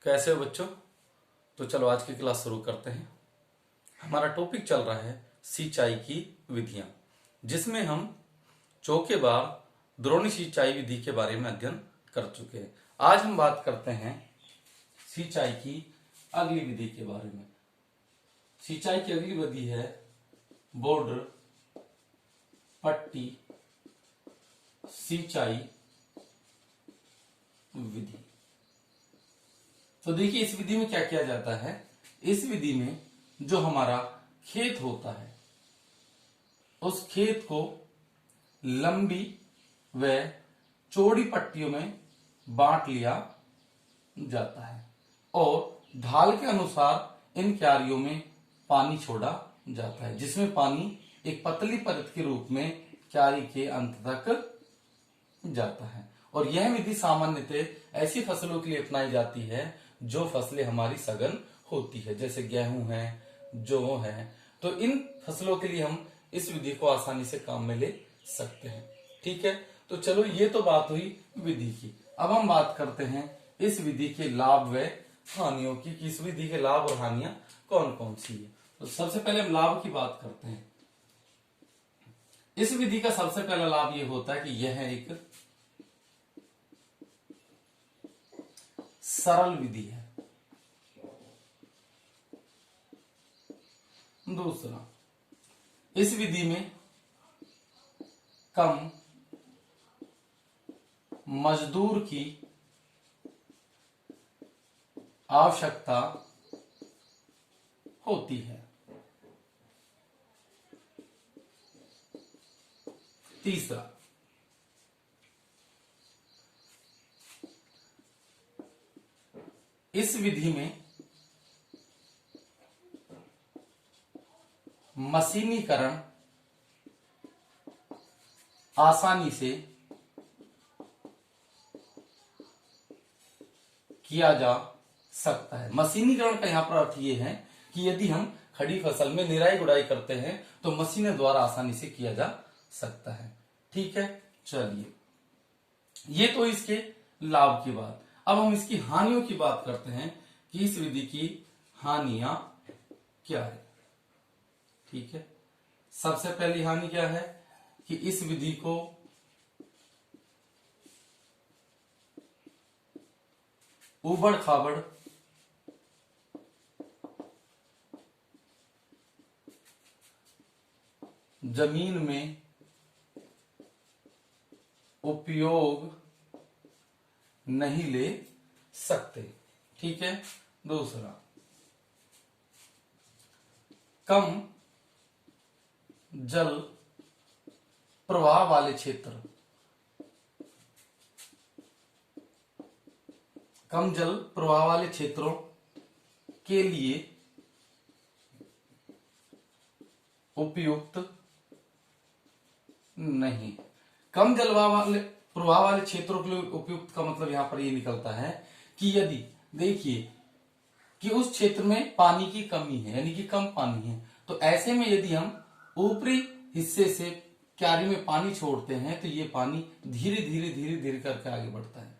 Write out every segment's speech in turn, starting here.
कैसे हो बच्चों। तो चलो आज की क्लास शुरू करते हैं। हमारा टॉपिक चल रहा है सिंचाई की विधियां, जिसमें हम चौके बार द्रोणी सिंचाई विधि के बारे में अध्ययन कर चुके हैं। आज हम बात करते हैं सिंचाई की अगली विधि के बारे में। सिंचाई की अगली विधि है बॉर्डर पट्टी सिंचाई विधि। तो देखिए इस विधि में क्या किया जाता है। इस विधि में जो हमारा खेत होता है उस खेत को लंबी व चौड़ी पट्टियों में बांट लिया जाता है और ढाल के अनुसार इन क्यारियों में पानी छोड़ा जाता है, जिसमें पानी एक पतली परत के रूप में क्यारी के अंत तक जाता है। और यह विधि सामान्यतः ऐसी फसलों के लिए अपनाई जाती है जो फसलें हमारी सघन होती है, जैसे गेहूं है, जौ है। तो इन फसलों के लिए हम इस विधि को आसानी से काम में ले सकते हैं। ठीक है, तो चलो ये तो बात हुई विधि की। अब हम बात करते हैं इस विधि के लाभ व हानियों की, कि इस विधि के लाभ और हानियां कौन कौन सी है। तो सबसे पहले हम लाभ की बात करते हैं। इस विधि का सबसे पहला लाभ यह होता है कि यह एक सरल विधि है। दूसरा, इस विधि में कम मजदूर की आवश्यकता होती है। तीसरा, इस विधि में मशीनीकरण आसानी से किया जा सकता है। मशीनीकरण का यहां पर अर्थ यह है कि यदि हम खड़ी फसल में निराई गुड़ाई करते हैं तो मशीनों द्वारा आसानी से किया जा सकता है। ठीक है, चलिए ये तो इसके लाभ की बात। अब हम इसकी हानियों की बात करते हैं कि इस विधि की हानियां क्या है। ठीक है, सबसे पहली हानि क्या है कि इस विधि को उबड़ खाबड़ जमीन में उपयोग नहीं ले सकते। ठीक है, दूसरा, कम जल प्रवाह वाले क्षेत्र, कम जल प्रवाह वाले क्षेत्रों के लिए उपयुक्त नहीं। कम जल प्रवाह वाले क्षेत्रों के लिए उपयुक्त का मतलब यहां पर ये निकलता है कि यदि देखिए कि उस क्षेत्र में पानी की कमी है, यानी कि कम पानी है, तो ऐसे में यदि हम ऊपरी हिस्से से क्यारी में पानी छोड़ते हैं तो ये पानी धीरे धीरे करके आगे बढ़ता है।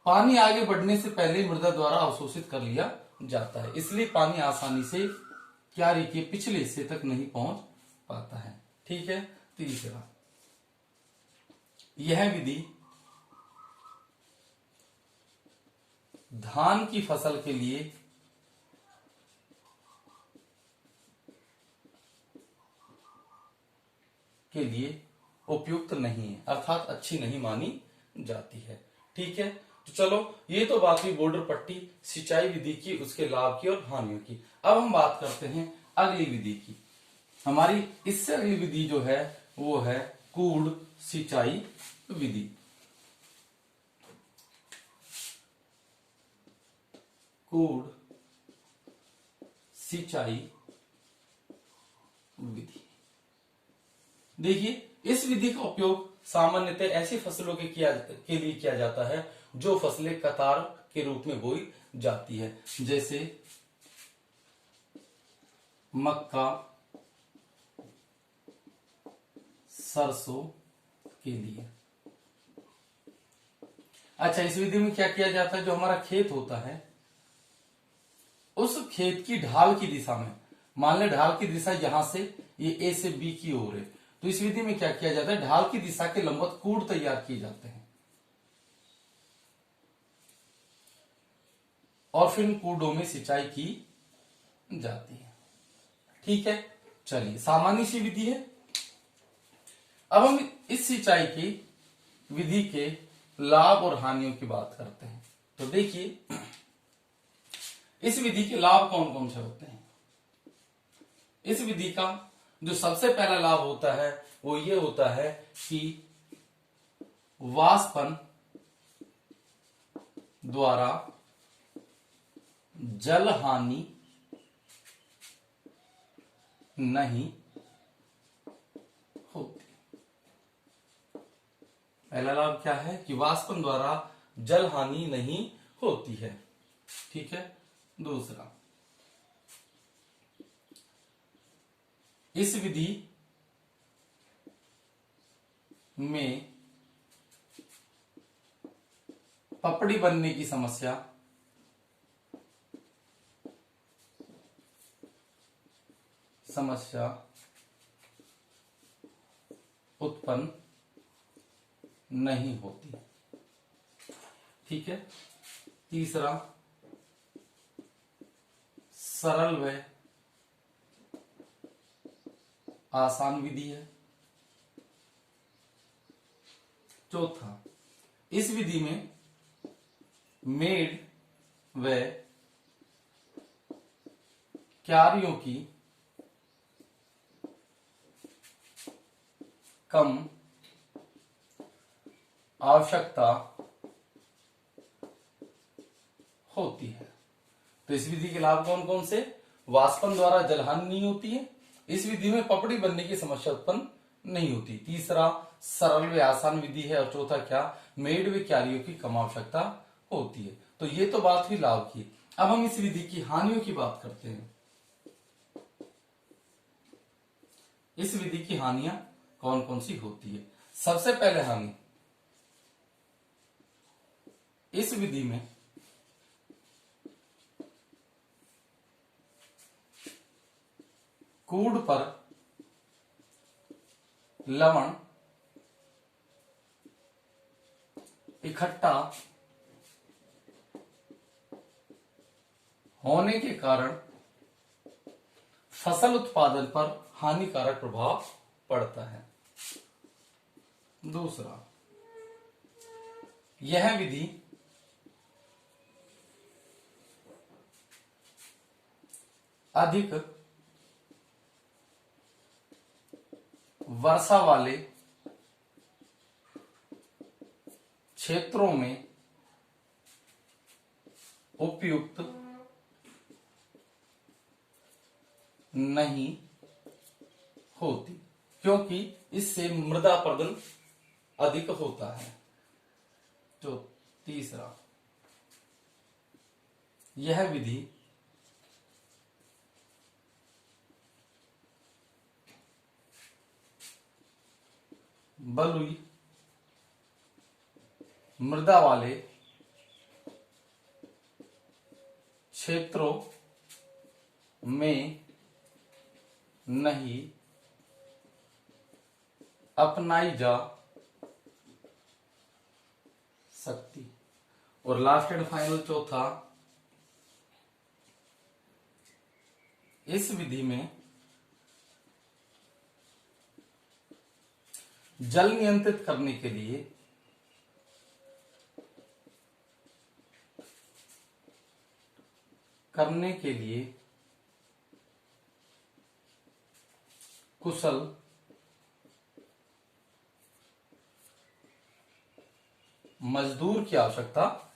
पानी आगे बढ़ने से पहले मृदा द्वारा अवशोषित कर लिया जाता है, इसलिए पानी आसानी से क्यारी के पिछले हिस्से तक नहीं पहुंच पाता है। ठीक है, तीसरा, यह विधि धान की फसल के लिए उपयुक्त नहीं है, अर्थात अच्छी नहीं मानी जाती है। ठीक है, तो चलो ये तो बात हुई बॉर्डर पट्टी सिंचाई विधि की, उसके लाभ की और हानियों की। अब हम बात करते हैं अगली विधि की। हमारी इससे अगली विधि जो है वो है कूड़ सिंचाई विधि। कूड़ सिंचाई विधि, देखिए इस विधि का उपयोग सामान्यतः ऐसी फसलों के लिए किया जाता है जो फसलें कतार के रूप में बोई जाती है, जैसे मक्का, सरसों के लिए। अच्छा, इस विधि में क्या किया जाता है, जो हमारा खेत होता है उस खेत की ढाल की दिशा में, मान ले ढाल की दिशा यहां से ये ए से बी की ओर है, तो इस विधि में क्या किया जाता है, ढाल की दिशा के लंबवत कूड़ तैयार किए जाते हैं और फिर इन कूड़ों में सिंचाई की जाती है। ठीक है, चलिए सामान्य सी विधि है। अब हम इस सिंचाई की विधि के लाभ और हानियों की बात करते हैं। तो देखिए, इस विधि के लाभ कौन कौन से होते हैं। इस विधि का जो सबसे पहला लाभ होता है वो ये होता है कि वाष्पन द्वारा जल हानि नहीं होती। पहला लाभ क्या है कि वाष्पन द्वारा जल हानि नहीं होती है। ठीक है, दूसरा, इस विधि में पपड़ी बनने की समस्या उत्पन्न नहीं होती। ठीक है, तीसरा, सरल व आसान विधि है। चौथा, इस विधि में मेड़ व क्यारियों की कम आवश्यकता होती है। तो इस विधि के लाभ कौन कौन से, वाष्पन द्वारा जलहानि नहीं होती है, इस विधि में पपड़ी बनने की समस्या उत्पन्न नहीं होती, तीसरा सरल व आसान विधि है, और चौथा क्या, मेड़ व क्यारियों की कम आवश्यकता होती है। तो ये तो बात हुई लाभ की। अब हम इस विधि की हानियों की बात करते हैं। इस विधि की हानियां कौन कौन सी होती है। सबसे पहले हानि, इस विधि में कूड़ पर लवण इकट्ठा होने के कारण फसल उत्पादन पर हानिकारक प्रभाव पड़ता है। दूसरा, यह विधि अधिक वर्षा वाले क्षेत्रों में उपयुक्त नहीं होती, क्योंकि इससे मृदा अपरदन अधिक होता है। तो तीसरा, यह विधि बलुई मृदा वाले क्षेत्रों में नहीं अपनाई जा सकती। और लास्ट एंड फाइनल चौथा, इस विधि में जल नियंत्रित करने के लिए कुशल मजदूर की आवश्यकता